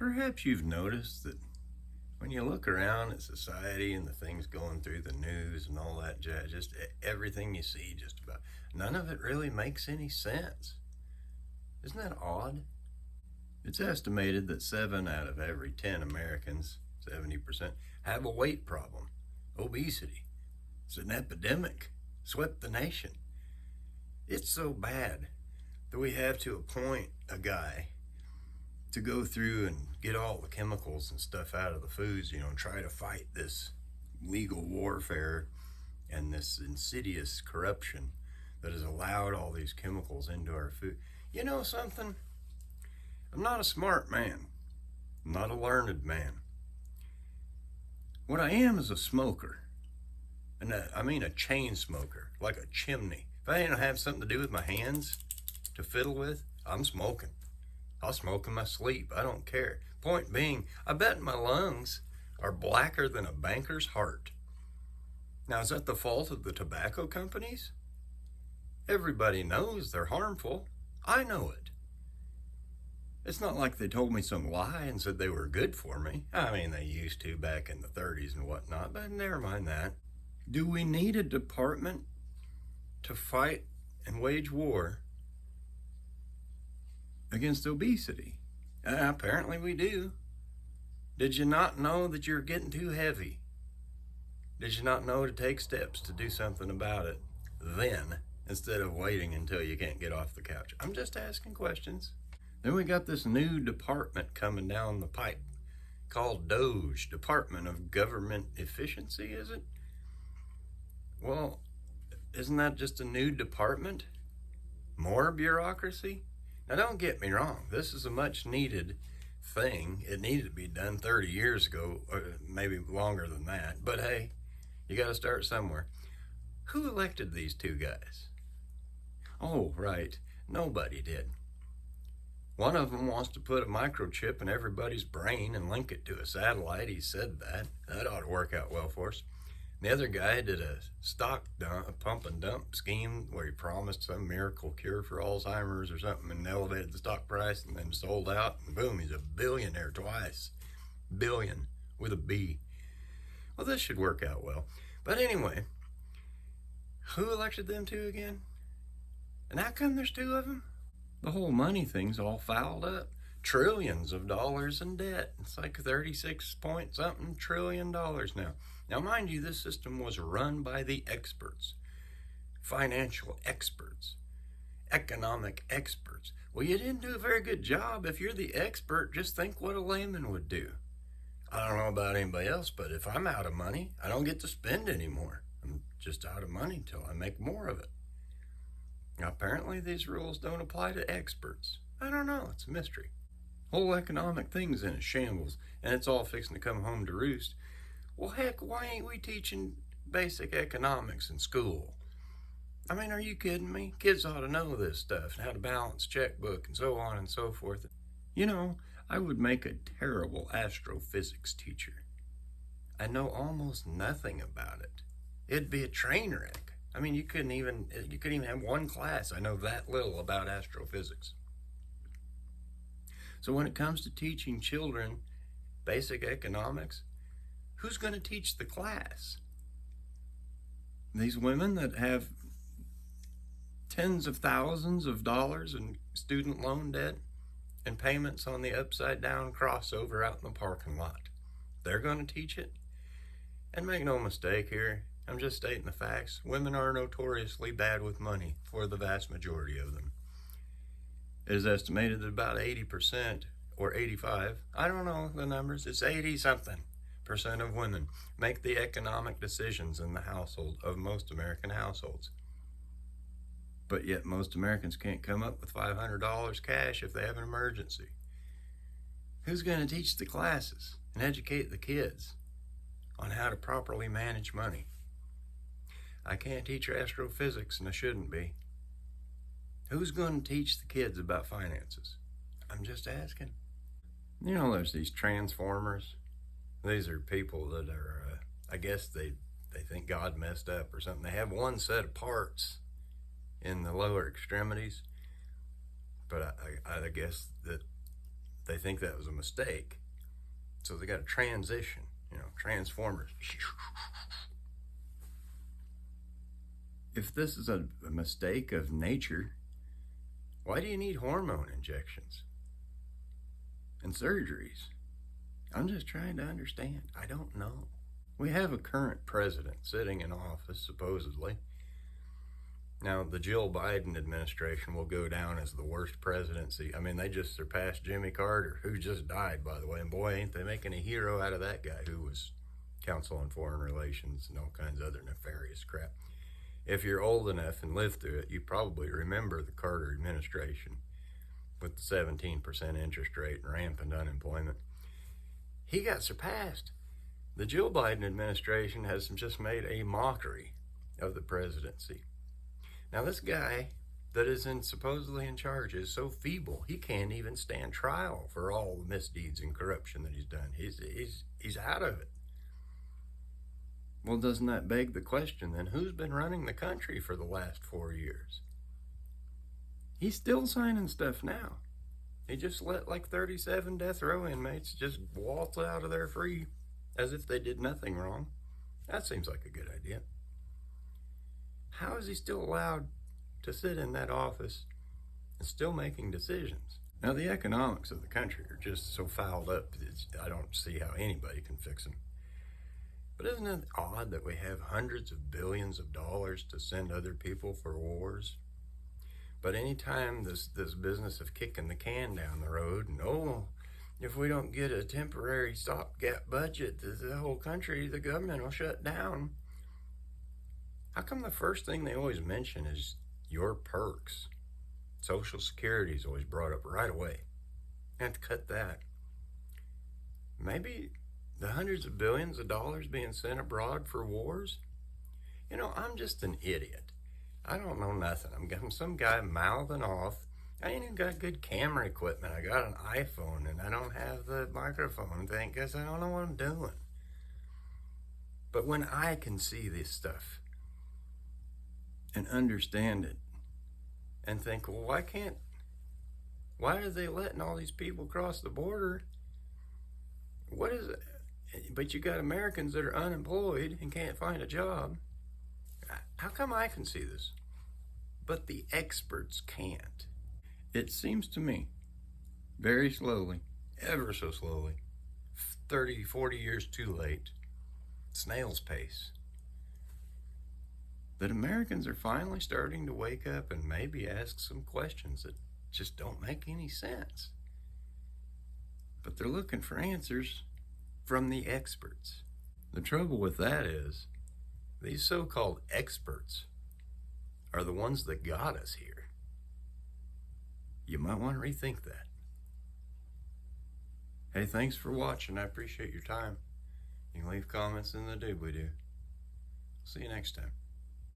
Perhaps you've noticed that when you look around at society and the things going through the news and all that jazz, just everything you see, just about none of it really makes any sense. Isn't that odd? It's estimated that 7 out of every 10 Americans, 70%, have a weight problem, obesity. It's an epidemic, swept the nation. It's so bad that we have to appoint a guy to go through and get all the chemicals and stuff out of the foods, and try to fight this legal warfare and this insidious corruption that has allowed all these chemicals into our food. You know something? I'm not a smart man. I'm not a learned man. What I am is a smoker. And I mean a chain smoker, like a chimney. If I didn't have something to do with my hands to fiddle with, I'm smoking. I'll smoke in my sleep. I don't care. Point being, I bet my lungs are blacker than a banker's heart. Now, is that the fault of the tobacco companies? Everybody knows they're harmful. I know it. It's not like they told me some lie and said they were good for me. I mean, they used to back in the 30s and whatnot, but never mind that. Do we need a department to fight and wage war against obesity? Apparently we do. Did you not know that you're getting too heavy? Did you not know to take steps to do something about it then, instead of waiting until you can't get off the couch? I'm just asking questions. Then we got this new department coming down the pipe called DOGE, Department of Government Efficiency, is it? Well, isn't that just a new department? More bureaucracy? Now, don't get me wrong. This is a much needed thing. It needed to be done 30 years ago, or maybe longer than that. But hey, you got to start somewhere. Who elected these two guys? Oh, right. Nobody did. One of them wants to put a microchip in everybody's brain and link it to a satellite. He said that. That ought to work out well for us. The other guy did a stock dump, a pump and dump scheme where he promised some miracle cure for Alzheimer's or something and elevated the stock price and then sold out, and boom, he's a billionaire twice. Billion with a B. Well, this should work out well. But anyway, who elected them two again? And how come there's two of them? The whole money thing's all fouled up. Trillions of dollars in debt. It's like 36 point something trillion dollars now. Now, mind you, this system was run by the experts, financial experts, economic experts. Well, you didn't do a very good job. If you're the expert, just think what a layman would do. I don't know about anybody else, but if I'm out of money, I don't get to spend anymore. I'm just out of money until I make more of it. Now, apparently, these rules don't apply to experts. I don't know. It's a mystery. Whole economic thing's in a shambles, and it's all fixing to come home to roost. Well, heck, why ain't we teaching basic economics in school? I mean, are you kidding me? Kids ought to know this stuff and how to balance checkbook and so on and so forth. I would make a terrible astrophysics teacher. I know almost nothing about it. It'd be a train wreck. I mean, you couldn't even have one class. I know that little about astrophysics. So when it comes to teaching children basic economics, who's going to teach the class? These women that have tens of thousands of dollars in student loan debt and payments on the upside down crossover out in the parking lot. They're going to teach it? And make no mistake here, I'm just stating the facts. Women are notoriously bad with money for the vast majority of them. It is estimated that about 80% or 85, I don't know the numbers, it's 80-something% of women make the economic decisions in the household of most American households. But yet most Americans can't come up with $500 cash if they have an emergency. Who's going to teach the classes and educate the kids on how to properly manage money? I can't teach astrophysics, and I shouldn't be. Who's going to teach the kids about finances? I'm just asking. There's these transformers. These are people that are, I guess they think God messed up or something. They have one set of parts in the lower extremities, but I guess that they think that was a mistake. So they got a transition, transformers. If this is a mistake of nature, why do you need hormone injections and surgeries? I'm just trying to understand. I don't know. We have a current president sitting in office, supposedly. Now, the Jill Biden administration will go down as the worst presidency. I mean, they just surpassed Jimmy Carter, who just died, by the way. And boy, ain't they making a hero out of that guy who was counsel on foreign relations and all kinds of other nefarious crap. If you're old enough and lived through it, you probably remember the Carter administration with the 17% interest rate and rampant unemployment. He got surpassed. The Jill Biden administration has just made a mockery of the presidency. Now, this guy that is supposedly in charge is so feeble, he can't even stand trial for all the misdeeds and corruption that he's done. He's out of it. Well, doesn't that beg the question then, who's been running the country for the last 4 years? He's still signing stuff now. He just let like 37 death row inmates just waltz out of there free as if they did nothing wrong. That seems like a good idea. How is he still allowed to sit in that office and still making decisions? Now, the economics of the country are just so fouled up, I don't see how anybody can fix them. But isn't it odd that we have hundreds of billions of dollars to send other people for wars? But anytime this business of kicking the can down the road and, if we don't get a temporary stopgap budget, the whole country, the government will shut down. How come the first thing they always mention is your perks? Social Security is always brought up right away. You have to cut that. Maybe the hundreds of billions of dollars being sent abroad for wars? I'm just an idiot. I don't know nothing. I'm some guy mouthing off. I ain't even got good camera equipment. I got an iPhone and I don't have the microphone thing because I don't know what I'm doing. But when I can see this stuff and understand it and think, well, why are they letting all these people cross the border? What is it? But you got Americans that are unemployed and can't find a job. How come I can see this, but the experts can't? It seems to me, very slowly, ever so slowly, 30, 40 years too late, snail's pace, that Americans are finally starting to wake up and maybe ask some questions that just don't make any sense. But they're looking for answers from the experts. The trouble with that is, these so-called experts are the ones that got us here. You might want to rethink that. Hey, thanks for watching. I appreciate your time. You can leave comments in the doobly-doo. See you next time.